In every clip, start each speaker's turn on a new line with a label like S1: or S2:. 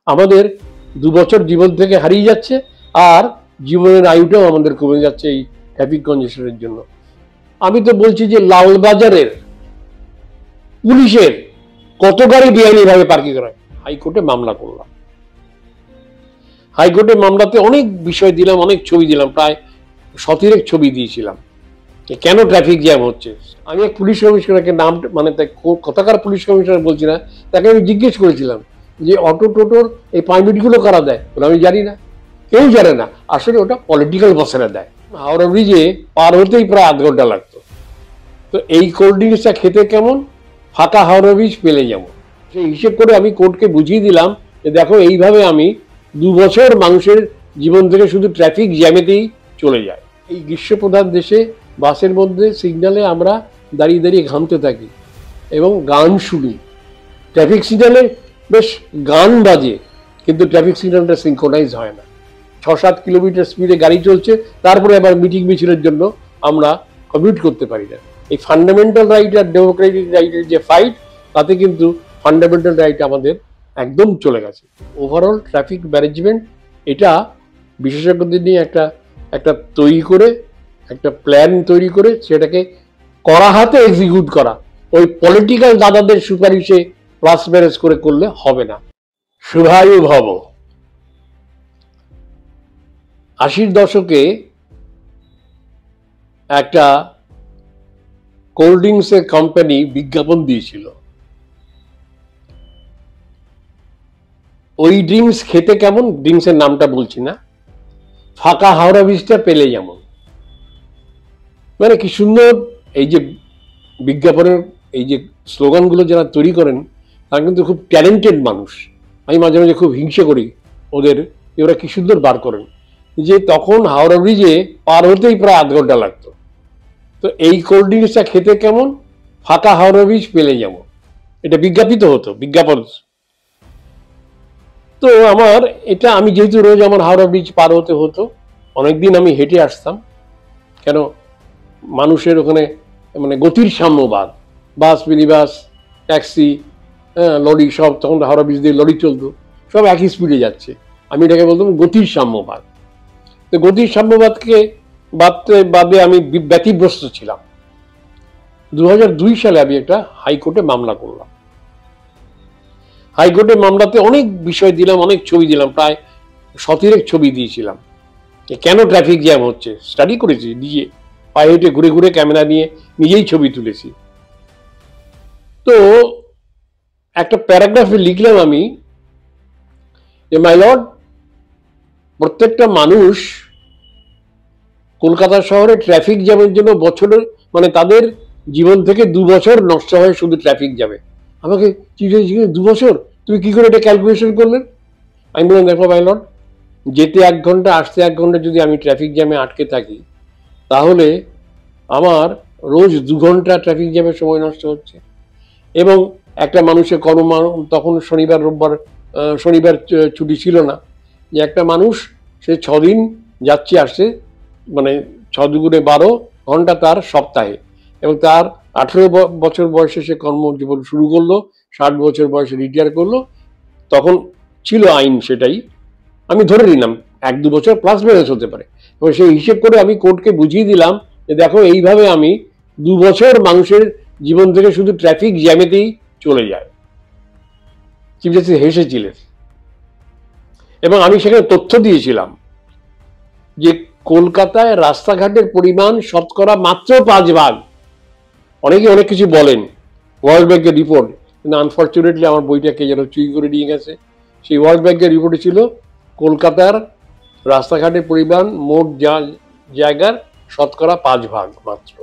S1: আমাদের 2 বছর জীবন থেকে হারিয়ে যাচ্ছে, আর জীবনের আয়ুটাও আমাদের কমে যাচ্ছে এই ট্রাফিক কনজেশনের জন্য। আমি তো বলছি যে লালবাজারের পুলিশের কত গাড়ি বেআইনিভাবে পার্কিং করায়, হাইকোর্টে মামলা করলাম। হাইকোর্টে মামলাতে অনেক বিষয় দিলাম, অনেক ছবি দিলাম, প্রায় 17 ছবি দিয়েছিলাম কেন ট্রাফিক জ্যাম হচ্ছে। আমি এক পুলিশ কমিশনারকে নাম, মানে কোথাকার পুলিশ কমিশনার বলছি না, তাকে আমি জিজ্ঞেস করেছিলাম যে অটো টোটোর এই পারমিটগুলো কারা দেয়? বলে আমি জানি না, কেউ জানে না, আসলে ওটা পলিটিক্যাল বসেরা দেয়। হাওড়া ব্রিজে পার হতেই প্রায় আধ ঘন্টা লাগতো। তো এই কোল্ড ড্রিঙ্কসটা খেতে কেমন, ফাঁকা হাওড়া ব্রিজ পেলে যেমন। সেই হিসেব করে আমি কোর্টকে বুঝিয়ে দিলাম যে দেখো এইভাবে আমি 2 বছর মানুষের জীবন থেকে শুধু ট্রাফিক জ্যামেতেই চলে যায়। এই গ্রীষ্মপ্রধান দেশে বাসের মধ্যে সিগন্যালে আমরা দাঁড়িয়ে দাঁড়িয়ে ঘামতে থাকি এবং গান শুনি। ট্রাফিক সিগন্যালে বেশ গান বাজে, কিন্তু ট্রাফিক সিগন্যালটা সিনক্রোনাইজ হয় না। 6-7 কিলোমিটার স্পিডে গাড়ি চলছে, তারপরে আবার মিটিং মিছিলের জন্য আমরা কমিউট করতে পারি না। এই ফান্ডামেন্টাল রাইট আর ডেমোক্রেটিক রাইটের যে ফাইট, তাতে কিন্তু ফান্ডামেন্টাল রাইট আমাদের একদম চলে গেছে। ওভারঅল ট্রাফিক ম্যানেজমেন্ট এটা বিশেষজ্ঞদের নিয়ে একটা তৈরি করে, একটা প্ল্যান তৈরি করে সেটাকে করা হাতে এক্সিকিউট করা, ওই পলিটিক্যাল দাদাদের সুপারিশে প্লাস ম্যানেজ করে করলে হবে না। শুভায়ু ভব। 80-র দশকে একটা কোল্ড ড্রিঙ্কসের কোম্পানি বিজ্ঞাপন দিয়েছিল, ওই ড্রিঙ্কস খেতে কেমন, ড্রিঙ্কসের নামটা বলছি না, ফাঁকা হাওড়া ব্রিজটা পেলে যেমন। মানে কি সুন্দর এই যে বিজ্ঞাপনের এই যে স্লোগানগুলো যারা তৈরি করেন, তারা কিন্তু খুব ট্যালেন্টেড মানুষ। আমি মাঝে মাঝে খুব হিংসে করি ওদের, ওরা কি সুন্দর বার করেন। যে তখন হাওড়া ব্রিজে পার হতেই প্রায় আধ ঘন্টা লাগতো। তো এই কোল্ড ড্রিঙ্কসটা খেতে কেমন, ফাঁকা হাওড়া ব্রিজ পেলে যেমন, এটা বিজ্ঞাপিত হতো, বিজ্ঞাপন। তো আমার এটা, আমি যেহেতু রোজ আমার হাওড়া ব্রিজ পার হতে হতো, অনেকদিন আমি হেঁটে আসতাম, কেন মানুষের ওখানে মানে গতির সাম্যবাদ, বাস, মিনি বাস, ট্যাক্সি, লরি, সব তখন হাওড়া ব্রিজ দিয়ে লরি চলতো, সব একই স্পিডে যাচ্ছে। আমি এটাকে বলতাম গতির সাম্যবাদ। তো গতির সাম্যবাদকে বাদে আমি ব্যতিব্যস্ত ছিলাম। 2002 সালে আমি একটা হাইকোর্টে মামলা করলাম। হাইকোর্টে মামলাতে অনেক বিষয় দিলাম, অনেক ছবি দিলাম, প্রায় 17 ছবি দিয়েছিলাম কেন ট্রাফিক জ্যাম হচ্ছে। স্টাডি করেছি নিজে, পায়ে হেঁটে ঘুরে ঘুরে ক্যামেরা নিয়ে নিজেই ছবি তুলেছি। তো একটা প্যারাগ্রাফে লিখলাম আমি যে মাই লর্ড, প্রত্যেকটা মানুষ কলকাতা শহরে ট্রাফিক জ্যামের জন্য বছরের, মানে তাদের জীবন থেকে 2 বছর নষ্ট হয় শুধু ট্রাফিক জ্যামে। আমাকে 2 বছর, তুমি কি করে এটা ক্যালকুলেশন করলেন? আমি বললাম দেখো মাই লর্ড, যেতে 1 ঘন্টা আসতে 1 ঘন্টা যদি আমি ট্রাফিক জ্যামে আটকে থাকি, তাহলে আমার রোজ 2 ঘন্টা ট্রাফিক জ্যামের সময় নষ্ট হচ্ছে। এবং একটা মানুষের তখন শনিবার রোববার, শনিবার ছুটি ছিল না, যে একটা মানুষ সে 6 দিন যাচ্ছে আসছে, মানে 6 দুগুণে 12 ঘন্টা তার সপ্তাহে, এবং তার 18 বছর বয়সে সে কর্মজীবন শুরু করলো, 60 বছর বয়সে রিটায়ার করলো। তখন ছিল আইন সেটাই, আমি ধরে নিলাম 1-2 বছর প্লাস মাইনাস হতে পারে। এবং সেই হিসেব করে আমি কোর্টকে বুঝিয়ে দিলাম যে দেখো এইভাবে আমি 2 বছর মানুষের জীবন থেকে শুধু ট্রাফিক জ্যামেতেই চলে যায়। চিফ জাস্টিস হেসেছিলেন, এবং আমি সেখানে তথ্য দিয়েছিলাম যে কলকাতায় রাস্তাঘাটের পরিমাণ শতকরা মাত্র 5 ভাগ। অনেকে অনেক কিছু বলেন, ওয়ার্ল্ড ব্যাংকের রিপোর্ট, কিন্তু আনফর্চুনেটলি আমার বইটাকে যেন চুরি করে নিয়ে গেছে। সেই ওয়ার্ল্ড ব্যাংকের রিপোর্টে ছিল কলকাতার রাস্তাঘাটের পরিমাণ মোট জায়গার শতকরা 5 ভাগ মাত্র।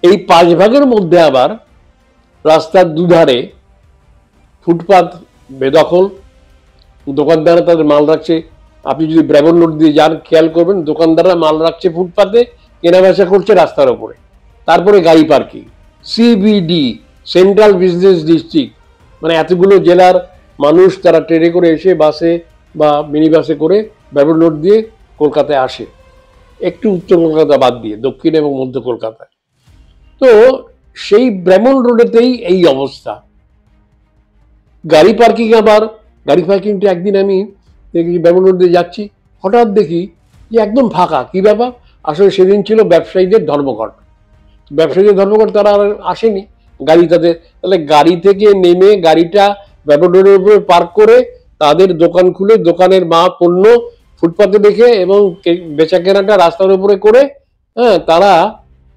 S1: এই 5 ভাগের মধ্যে আবার রাস্তার দুধারে ফুটপাত বেদখল, দোকানদাররা তাদের মাল রাখছে। আপনি যদি ব্রাভন রোড দিয়ে যান, খেয়াল করবেন দোকানদাররা মাল রাখছে ফুটপাতে, কেনাবেচা করছে রাস্তার ওপরে। তারপরে গাড়ি parking, CBD, central business district, মানে এতগুলো জেলার মানুষ তারা ট্রেনে করে এসে বাসে বা মিনি বাসে করে ব্রাভন রোড দিয়ে কলকাতায় আসে, একটু উত্তর কলকাতা বাদ দিয়ে দক্ষিণ এবং মধ্য কলকাতায়। তো সেই ব্রাভন রোডেতেই এই অবস্থা। গাড়ি পার্কিং আবার গাড়ি পার্কিংটা একদিন আমি দেখি ব্যাঙ্গালোর দিয়ে যাচ্ছি, হঠাৎ দেখি যে একদম ফাঁকা। কি ব্যাপার? আসলে সেদিন ছিল ব্যবসায়ীদের ধর্মঘট। ব্যবসায়ীদের ধর্মঘট, তারা আর আসেনি গাড়ি তাদের। তাহলে গাড়ি থেকে নেমে গাড়িটা ব্যাঙ্গালোরের উপরে পার্ক করে তাদের দোকান খুলে দোকানের পণ্য ফুটপাতে রেখে এবং বেচা কেনাটা রাস্তার উপরে করে, হ্যাঁ, তারা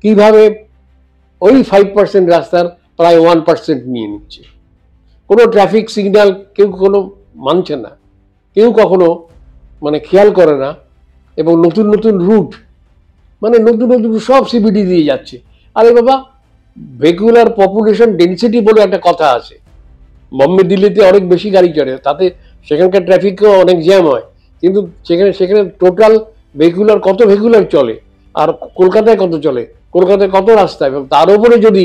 S1: কিভাবে ওই 5% রাস্তার প্রায় 1% নিয়ে নিচ্ছে। কোনো ট্রাফিক সিগন্যাল কেউ কোনো মানছে না, কেউ কখনো মানে খেয়াল করে না। এবং নতুন নতুন রুট, মানে নতুন নতুন সব সিবিডি দিয়ে যাচ্ছে। আরে বাবা, ভেহিকুলার পপুলেশন ডেন্সিটি বলে একটা কথা আছে। বম্বে দিল্লিতে অনেক বেশি গাড়ি চড়ে, তাতে সেখানকার ট্রাফিকও অনেক জ্যাম হয়, কিন্তু সেখানে টোটাল ভেহিকুলার কত ভেহিকুলার চলে, আর কলকাতায় কত চলে, কলকাতায় কত রাস্তা। এবং তার উপরে যদি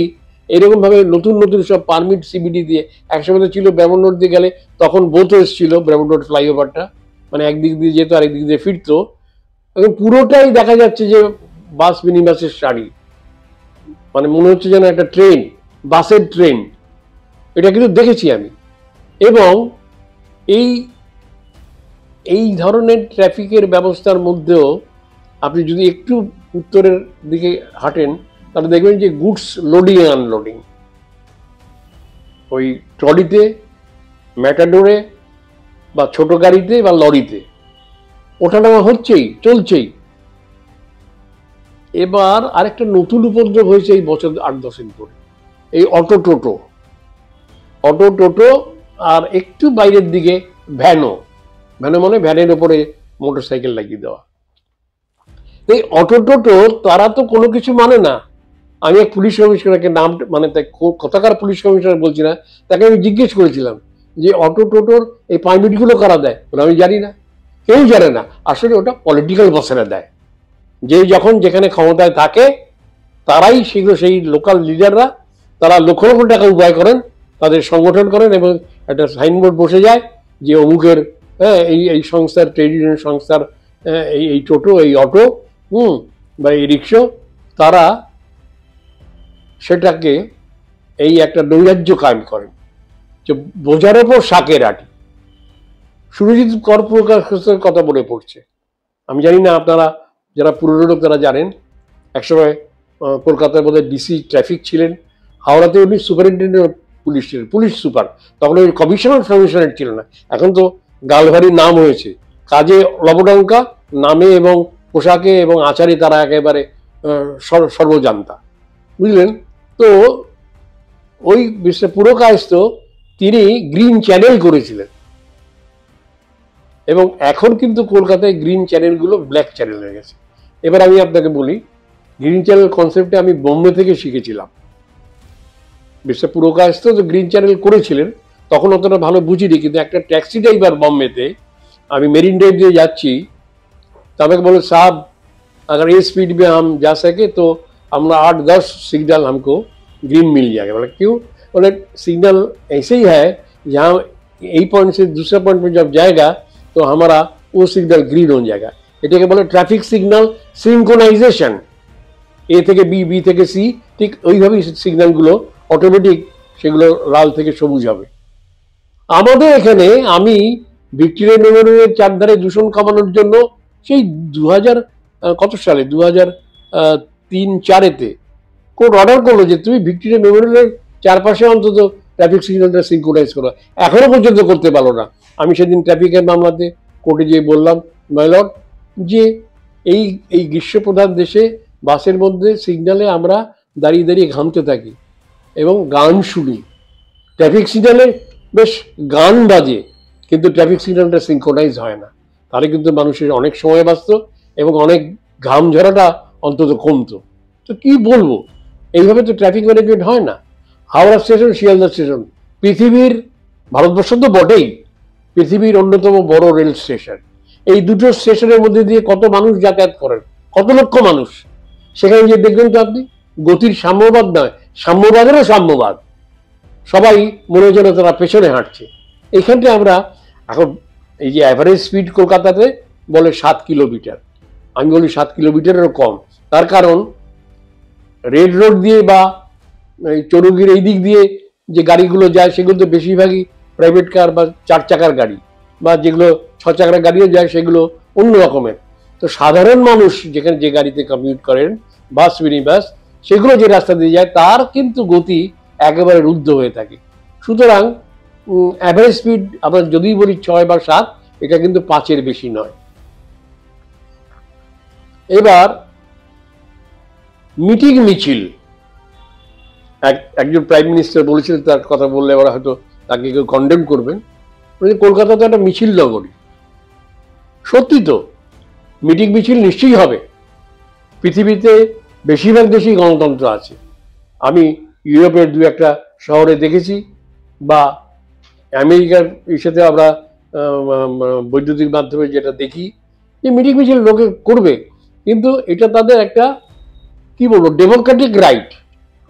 S1: এরকম ভাবে নতুন নতুন সব পারমিট সিবিডি দিয়ে, একসময় ছিল ব্রাহ্মণ দিয়ে গেলে তখন বোথ এসেছিল ব্রাহ্মণ ফ্লাইওভারটা, মানে একদিক দিয়ে যেত আরেকদিক দিয়ে ফিরতো। এখন পুরোটাই দেখা যাচ্ছে যে বাস মিনি বাসের সারি, মানে মনে হচ্ছে যেন একটা ট্রেন, বাসের ট্রেন। এটা কিন্তু দেখেছি আমি। এবং এই এই ধরনের ট্রাফিকের ব্যবস্থার মধ্যেও আপনি যদি একটু উত্তরের দিকে হাঁটেন, তাহলে দেখবেন যে গুডস লোডিং আনলোডিং, ওই ট্রলিতে, ম্যাটাডোরে বা ছোট গাড়িতে বা লরিতে ওঠানামা হচ্ছেই, চলছেই। এবার আরেকটা নতুন উপদ্রব হয়েছে এই বছর 8-10 দিন পরে, এই অটো টোটো, আর একটু বাইরের দিকে ভ্যানো মানে ভ্যানের উপরে মোটরসাইকেল লাগিয়ে দেওয়া। এই অটো টোটো তারা তো কোনো কিছু মানে না। আমি এক পুলিশ কমিশনারকে নাম, মানে কোথাকার পুলিশ কমিশনার বলছি না, তাকে আমি জিজ্ঞেস করেছিলাম যে অটো টোটোর এই পারমিটগুলো কারা দেয়? বলে আমি জানি না, কেউ জানে না। আসলে ওটা পলিটিক্যাল বসেরা দেয়, যে যখন যেখানে ক্ষমতায় থাকে তারাই সেগুলো, সেই লোকাল লিডাররা, তারা লক্ষ লক্ষ টাকা উপায় করেন, তাদের সংগঠন করেন এবং একটা সাইনবোর্ড বসে যায় যে অমুকের, হ্যাঁ, এই সংস্থার, ট্রেড ইউনিয়ন সংস্থার এই টোটো, এই অটো, বা এই রিক্সা, তারা সেটাকে এই একটা নৈরাজ্য কায়েম করেন যে বোঝার ওপর শাকের আটি। সুরজিৎ কর প্রকাশের কথা মনে পড়ছে। আমি জানি না আপনারা যারা পুরনো লোক তারা জানেন, একসময় কলকাতার মধ্যে ডিসি ট্রাফিক ছিলেন, হাওড়াতে উনি সুপারিনটেন্ডেন্ট পুলিশ ছিলেন, পুলিশ সুপার। তখন ওই কমিশনার ছিল না। এখন তো গালভারি নাম হয়েছে, কাজে লবডঙ্কা, নামে এবং পোশাকে এবং আচারে তারা একেবারে সর্বজান্তা, বুঝলেন তো। ওই পুরকায়স্থ তিনি গ্রিন চ্যানেল করেছিলেন, এবং এখন কিন্তু কলকাতায় গ্রিন চ্যানেলগুলো ব্ল্যাক চ্যানেল হয়ে গেছে। এবার আমি আপনাকে বলি, গ্রিন চ্যানেল কনসেপ্টে আমি বোম্বে থেকে শিখেছিলাম। পুরকায়স্থ তো গ্রিন চ্যানেল করেছিলেন, তখন অতটা ভালো বুঝিনি, কিন্তু একটা ট্যাক্সি ড্রাইভার বম্বেতে, আমি মেরিন ড্রাইভ দিয়ে যাচ্ছি, तो हमें बोले साहब अगर ये स्पीड में हम जा सके तो हम 8-10 सिग्नल हमको ग्रीन मिल जाएगा। बोले क्यों? बोले सिग्नल ऐसे ही है, जहाँ एक पॉइंट से दूसरे पॉइंट पर जब जाएगा तो हमारा वो सिग्नल ग्रीन हो जाएगा। এটাকে বলে ট্রাফিক সিগন্যাল সিনক্রোনাইজেশন, এ থেকে বি, বি থেকে সি, ঠিক ওইভাবেই সিগন্যালগুলো অটোমেটিক সেগুলো লাল থেকে সবুজ হবে। আমাদের এখানে আমি ভিক্টোরিয়া মেমোরিয়ালের চারধারে দূষণ কমানোর জন্য সেই 2000 কত সালে 2003-04-এতে কোর্ট অর্ডার করলো যে তুমি ভিক্টোরিয়া মেমোরিয়ালের চারপাশে অন্তত ট্রাফিক সিগন্যালটা সিনক্রোনাইজ করো। এখনো পর্যন্ত করতে পারলো না। আমি সেদিন ট্রাফিকের মামলাতে কোর্টে গিয়ে বললাম, মাই লর্ড, যে এই গ্রীষ্মপ্রধান দেশে বাসের মধ্যে সিগন্যালে আমরা দাঁড়িয়ে দাঁড়িয়ে ঘামতে থাকি এবং গান শুনি, ট্রাফিক সিগন্যালে বেশ গান বাজে, কিন্তু ট্রাফিক সিগন্যালটা সিনক্রোনাইজ হয় না। তাহলে কিন্তু মানুষের অনেক সময় বাঁচত এবং অনেক ঘাম ঝরাটা অন্তত কমতো। তো কি বলবো, এইভাবে তো ট্রাফিক ম্যানেজমেন্ট হয় না। হাওড়া স্টেশন, শিয়ালদা স্টেশন পৃথিবীর, ভারতবর্ষ তো বটেই, পৃথিবীর অন্যতম বড় রেল স্টেশন। এই দুটো স্টেশনের মধ্যে দিয়ে কত মানুষ যাতায়াত করেন, কত লক্ষ মানুষ। সেখানে গিয়ে দেখবেন তো আপনি, গতির সাম্যবাদ নয়, সাম্যবাদেরও সাম্যবাদ। সবাই মনে হচ্ছে না তারা পেছনে হাঁটছে। এইখানটা আমরা এখন এই যে অ্যাভারেজ স্পিড কলকাতাতে বলে 7 কিলোমিটার, আমি বলি 7 কিলোমিটারেরও কম। তার কারণ রেড রোড দিয়ে বা চরুগির এই দিক দিয়ে যে গাড়িগুলো যায় সেগুলো তো বেশিরভাগই প্রাইভেট কার বা 4 চাকার গাড়ি, বা যেগুলো 6 চাকার গাড়িও যায় সেগুলো অন্য রকমের। তো সাধারণ মানুষ যেখানে যে গাড়িতে কমিউট করেন, বাস মিনি বাস, সেগুলো যে রাস্তা দিয়ে যায় তার কিন্তু গতি একেবারে রুদ্ধ হয়ে থাকে। সুতরাং অ্যাভারেজ স্পিড আমরা যদি বলি 6 বা 7, এটা কিন্তু 5-এর বেশি নয়। এবার মিটিং মিছিল, একজন প্রাইম মিনিস্টার বলেছিলেন, তার কথা বললে ওরা হয়তো তাকে কেউ কন্ডেম করবেন, কলকাতা তো একটা মিছিল নগরী। সত্যি তো, মিটিং মিছিল নিশ্চয়ই হবে। পৃথিবীতে বেশিরভাগ দেশেই গণতন্ত্র আছে। আমি ইউরোপের 2-1টা শহরে দেখেছি, বা আমেরিকার সাথে আমরা বৈদ্যুতিক মাধ্যমে যেটা দেখি, যে মিটিং মিছিল লোকে করবে, কিন্তু এটা তাদের একটা কি বলবো ডেমোক্রেটিক রাইট,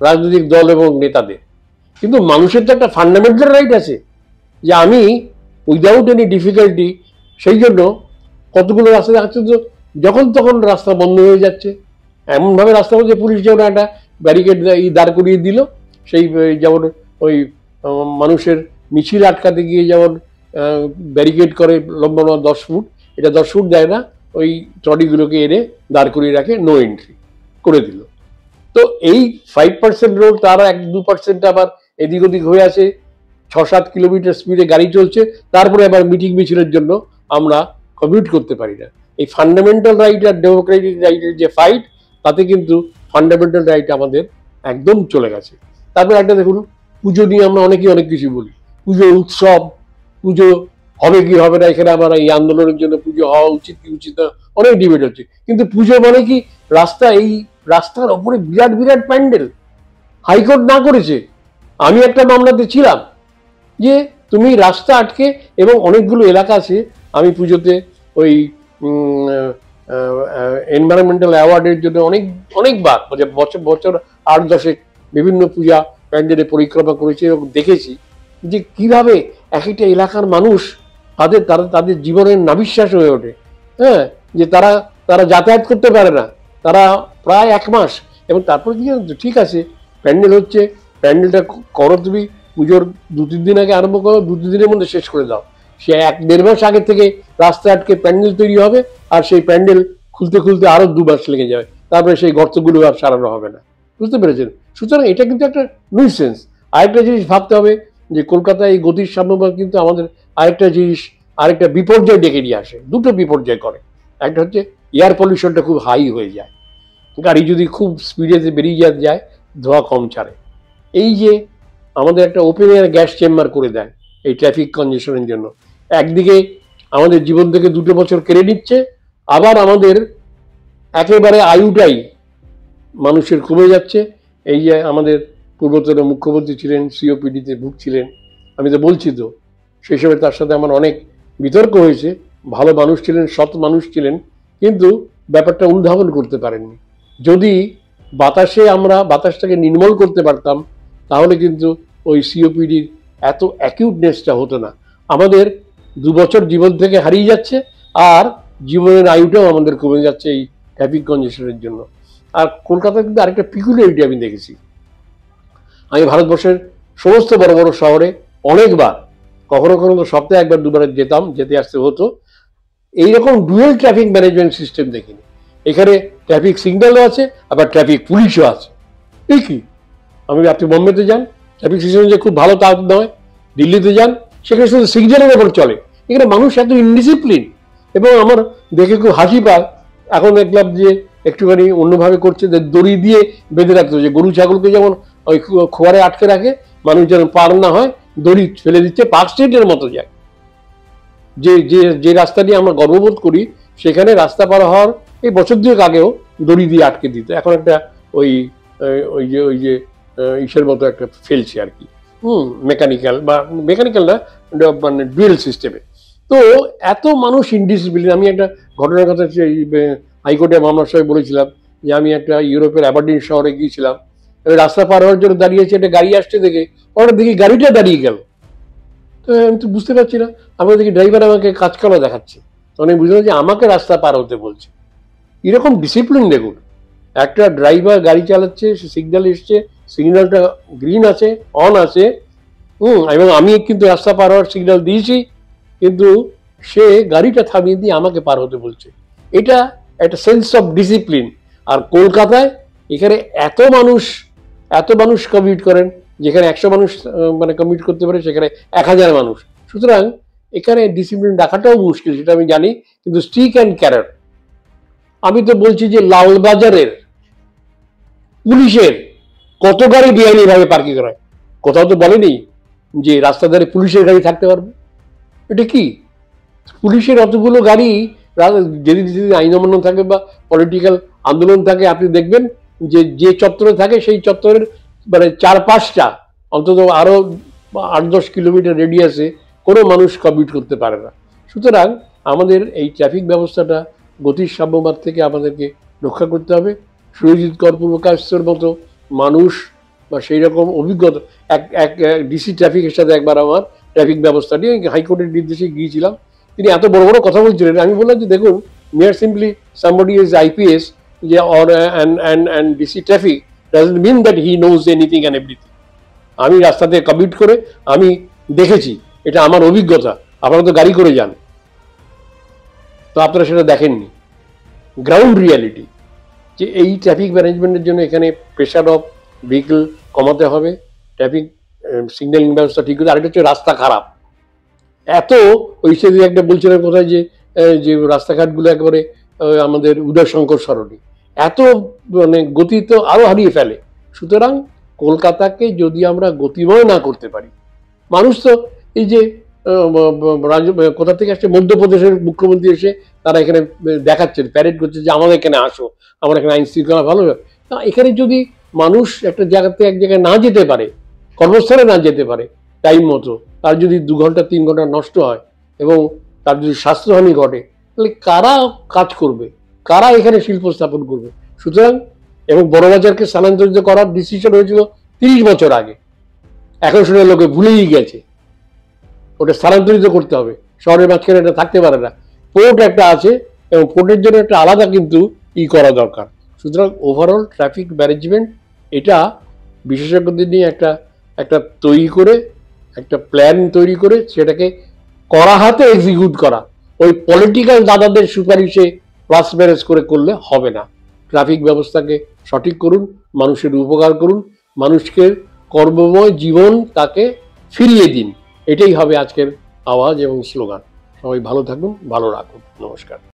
S1: রাজনৈতিক দল এবং নেতাদের। কিন্তু মানুষের তো একটা ফান্ডামেন্টাল রাইট আছে, যে আমি উইদাউট এনি ডিফিকাল্টি, সেই জন্য কতগুলো রাস্তা দেখাচ্ছে তো যখন তখন রাস্তা বন্ধ হয়ে যাচ্ছে, এমনভাবে রাস্তা বলছে পুলিশ যেমন একটা ব্যারিকেড দাঁড় করিয়ে দিল, সেই যেমন ওই মানুষের মিছিল আটকাতে গিয়ে যেমন ব্যারিকেড করে লম্বা 10 ফুট, এটা 10 ফুট দেয় না, ওই ট্রলিগুলোকে এনে দাঁড় করিয়ে রাখে, নো এন্ট্রি করে দিল। তো এই 5% রোড, তারা 1-2% আবার এদিক ওদিক হয়ে আছে, 6-7 কিলোমিটার স্পিডে গাড়ি চলছে, তারপরে আবার মিটিং মিছিলের জন্য আমরা কমিউট করতে পারি না। এই ফান্ডামেন্টাল রাইট আর ডেমোক্রেটিক রাইটের যে ফাইট, তাতে কিন্তু ফান্ডামেন্টাল রাইট আমাদের একদম চলে গেছে। তারপর একটা দেখুন, পুজো নিয়ে আমরা অনেকেই অনেক কিছু বলি, পুজো উৎসব, পুজো হবে কি হবে না, এখানে আমার এই আন্দোলনের জন্য পুজো হওয়া উচিত কি উচিত না, অনেক ডিবেট হচ্ছে। কিন্তু পুজো মানে কি রাস্তা, এই রাস্তার ওপরে বিরাট বিরাট প্যান্ডেল হাইকোর্ট না করেছে। আমি একটা মামলাতে ছিলাম যে তুমি রাস্তা আটকে, এবং অনেকগুলো এলাকা আছে, আমি পুজোতে ওই এনভায়রনমেন্টাল অ্যাওয়ার্ডের জন্য অনেকবার বছর বছর 8-10 বিভিন্ন পূজা প্যান্ডেলে পরিক্রমা করেছি এবং দেখেছি যে কিভাবে এক একটা এলাকার মানুষ তাদের জীবনের নাবিশ্বাস হয়ে ওঠে। হ্যাঁ, যে তারা যাতায়াত করতে পারে না, তারা প্রায় 1 মাস। এবং তারপর কি ঠিক আছে, প্যান্ডেল হচ্ছে, প্যান্ডেলটা করো তুমি, পুজোর 2-3 দিন আগে আরম্ভ করো, 2-3 দিনের মধ্যে শেষ করে দাও। সে 1-1.5 মাস আগে থেকে রাস্তা আটকে প্যান্ডেল তৈরি হবে, আর সেই প্যান্ডেল খুলতে খুলতে আরো 2 মাস লেগে যাবে, তারপরে সেই গর্তগুলো আর সারানো হবে না। বুঝতে পেরেছেন? সুতরাং এটা কিন্তু একটা নুইসেন্স। আরেকটা জিনিস ভাবতে হবে, যে কলকাতায় এই গতির সাম্যভাগ কিন্তু আমাদের আরেকটা বিপর্যয় ডেকে নিয়ে আসে। 2টো বিপর্যয় করে। একটা হচ্ছে এয়ার পলিউশনটা খুব হাই হয়ে যায়, গাড়ি যদি খুব স্পিডে বেরিয়ে যায়, ধোঁয়া কম ছাড়ে। এই যে আমাদের একটা ওপেন এয়ার গ্যাস চেম্বার করে দেয় এই ট্রাফিক কনজেশনের জন্য, একদিকে আমাদের জীবন থেকে 2 বছর কেড়ে নিচ্ছে, আবার আমাদের একেবারে আয়ুটাই মানুষের কমে যাচ্ছে। এই যে আমাদের পূর্বতন মুখ্যমন্ত্রী ছিলেন, সিওপিডিতে ভুগছিলেন, আমি তো বলছি তো, সেই সময় তার সাথে আমার অনেক বিতর্ক হয়েছে। ভালো মানুষ ছিলেন, সৎ মানুষ ছিলেন, কিন্তু ব্যাপারটা অনুধাবন করতে পারেননি। যদি আমরা বাতাসটাকে নির্মল করতে পারতাম, তাহলে কিন্তু ওই সিওপিডির এত অ্যাকিউটনেসটা হতো না। আমাদের 2 বছর জীবন থেকে হারিয়ে যাচ্ছে, আর জীবনের আয়ুটাও আমাদের কমে যাচ্ছে এই ট্রাফিক কনজেশনের জন্য। আর কলকাতার কিন্তু আরেকটা পিকুলিয়ারিটি আমি দেখেছি, আমি ভারতবর্ষের সমস্ত বড় বড় শহরে অনেকবার, কখনো কখনো তো সপ্তাহে 1-2 বার যেতে আসতে হতো, এইরকম ডুয়েল ট্রাফিক ম্যানেজমেন্ট সিস্টেম দেখিনি। এখানে ট্রাফিক সিগন্যালও আছে, আবার ট্রাফিক পুলিশও আছে। এই কি, আপনি বোম্বেতে যান, ট্রাফিক সিস্টেম যে খুব ভালো তা নয়। দিল্লিতে যান, সেখানে শুধু সিগন্যালের উপর চলে। এখানে মানুষ এত ইনডিসিপ্লিন, এবং আমার দেখে খুব হাসি পায়। এখন দেখলাম যে একটুখানি অন্যভাবে করছে, যে দড়ি দিয়ে বেঁধে রাখতে হচ্ছে, গরু ছাগলকে যেমন ওই খোয়ারে আটকে রাখে, মানুষ যেন পার না হয়, দড়ি ফেলে দিচ্ছে, পার্ক স্ট্রিটের মতো যায়। যে রাস্তা নিয়ে আমরা গর্ববোধ করি, সেখানে রাস্তা পার হওয়ার এই বছর 2 আগেও দড়ি দিয়ে আটকে দিত, এখন একটা ওই যে ইসের মতো একটা ফেলছে আর কি, মেকানিক্যাল না, মানে ডুয়েল সিস্টেমে। তো এত মানুষ ইনডিসিপ্লিন। আমি একটা ঘটনার কথা হাইকোর্টে মামলার সময় বলেছিলাম, যে আমি একটা ইউরোপের অ্যাবারডিন শহরে গিয়েছিলাম, রাস্তা পার হওয়ার জন্য দাঁড়িয়েছে, একটা গাড়ি আসছে দেখে পরে দেখি গাড়িটা দাঁড়িয়ে গেল। তো আমি তো বুঝতে পারছি না, আমি দেখি ড্রাইভার আমাকে কাজকালো দেখাচ্ছে, তখন আমি বুঝলাম যে আমাকে রাস্তা পার হতে বলছে। এরকম ডিসিপ্লিন দেখুন, একটা ড্রাইভার গাড়ি চালাচ্ছে, সে সিগন্যাল এসছে, সিগন্যালটা গ্রিন আছে, অন আছে, এবং আমি কিন্তু রাস্তা পার হওয়ার সিগন্যাল দিয়েছি, কিন্তু সে গাড়িটা থামিয়ে দিয়ে আমাকে পার হতে বলছে। এটা একটা সেন্স অফ ডিসিপ্লিন। আর কলকাতায় এখানে এত মানুষ কমিউট করেন, যেখানে 100 মানুষ মানে কমিউট করতে পারে সেখানে 1000 মানুষ। সুতরাং এখানে ডিসিপ্লিন রাখাটাও মুশকিল, সেটা আমি জানি। কিন্তু স্টিক অ্যান্ড ক্যারট, আমি তো বলছি যে লালবাজারের পুলিশের কত গাড়ি বেআইনিভাবে পার্কিং করায়, কোথাও তো বলেনি যে রাস্তার ধারে পুলিশের গাড়ি থাকতে পারবে। এটা কি? পুলিশের অতগুলো গাড়ি যেদিন আইন অমান্য থাকে বা পলিটিক্যাল আন্দোলন থাকে, আপনি দেখবেন যে চত্বরে থাকে সেই চত্বরের মানে 4-5টা অন্তত আরো 8-10 কিলোমিটার রেডিয়াসে কোনো মানুষ কমিউট করতে পারে না। সুতরাং আমাদের এই ট্রাফিক ব্যবস্থাটা গতির সাম্যবাদ থেকে আমাদেরকে রক্ষা করতে হবে। সুরজিৎ কর প্রকাশের মতো মানুষ বা সেই রকম অভিজ্ঞতা, এক ডিসি ট্রাফিকের সাথে একবার আমার ট্রাফিক ব্যবস্থা নিয়ে হাইকোর্টের নির্দেশে গিয়েছিলাম। তিনি এত বড় বড় কথা বলছিলেন, আমি বললাম যে দেখুন, mere simply somebody is IPS যে or and DC traffic doesn't mean that he knows anything and everything. আমি রাস্তাতে কমিউট করে আমি দেখেছি, এটা আমার অভিজ্ঞতা। আপনারা তো গাড়ি করে যান, তো আপনারা সেটা দেখেননি। গ্রাউন্ড রিয়ালিটি যে এই ট্রাফিক ম্যানেজমেন্টের জন্য এখানে প্রেশার অফ ভেহিকল কমাতে হবে, ট্রাফিক সিগন্যালিং ব্যবস্থা ঠিক করে। আরেকটা হচ্ছে রাস্তা খারাপ এত, ওই সেদিন একটা বলছিলেন কোথায় যে রাস্তাঘাটগুলো একেবারে আমাদের উদয়শঙ্কর সরণি, এত মানে গতি তো আরো হারিয়ে ফেলে। সুতরাং কলকাতাকে যদি আমরা গতিময় না করতে পারি, মানুষ তো এই যে কোথা থেকে আসছে, মধ্যপ্রদেশের মুখ্যমন্ত্রী এসে তারা এখানে দেখাচ্ছেন, প্যারেড করছে যে আমাদের এখানে আসো, আমার এখানে আইন শৃঙ্খলা ভালো। এখানে যদি মানুষ একটা জায়গাতে এক জায়গায় না যেতে পারে, কর্মস্থলে না যেতে পারে টাইম মতো, তার যদি 2 ঘন্টা 3 ঘন্টা নষ্ট হয় এবং তার যদি স্বাস্থ্যহানি ঘটে, তাহলে কারা কাজ করবে, কারা এখানে শিল্প স্থাপন করবে? সুতরাং এবং বড়বাজারকে স্থানান্তরিত করার ডিসিশন হয়েছিল 30 বছর আগে, এখন শুনে লোকে ভুলেই গেছে। ওটা স্থানান্তরিত করতে হবে, শহরের মাঝখানে এটা থাকতে পারে না। পোর্ট একটা আছে এবং পোর্টের জন্য একটা আলাদা কিন্তু করা দরকার। সুতরাং ওভারঅল ট্রাফিক ম্যানেজমেন্ট এটা বিশেষজ্ঞদের নিয়ে একটা তৈরি করে, একটা প্ল্যান তৈরি করে সেটাকে করা হাতে এক্সিকিউট করা। ওই পলিটিক্যাল দাদাদের সুপারিশে প্লাস ম্যানেজ করলে হবে না। ট্রাফিক ব্যবস্থাকে সঠিক করুন, মানুষের উপকার করুন, মানুষকে কর্মময় জীবন তাকে ফিরিয়ে দিন। এটাই হবে আজকের আওয়াজ এবং স্লোগান। সবাই ভালো থাকুন, ভালো রাখুন। নমস্কার।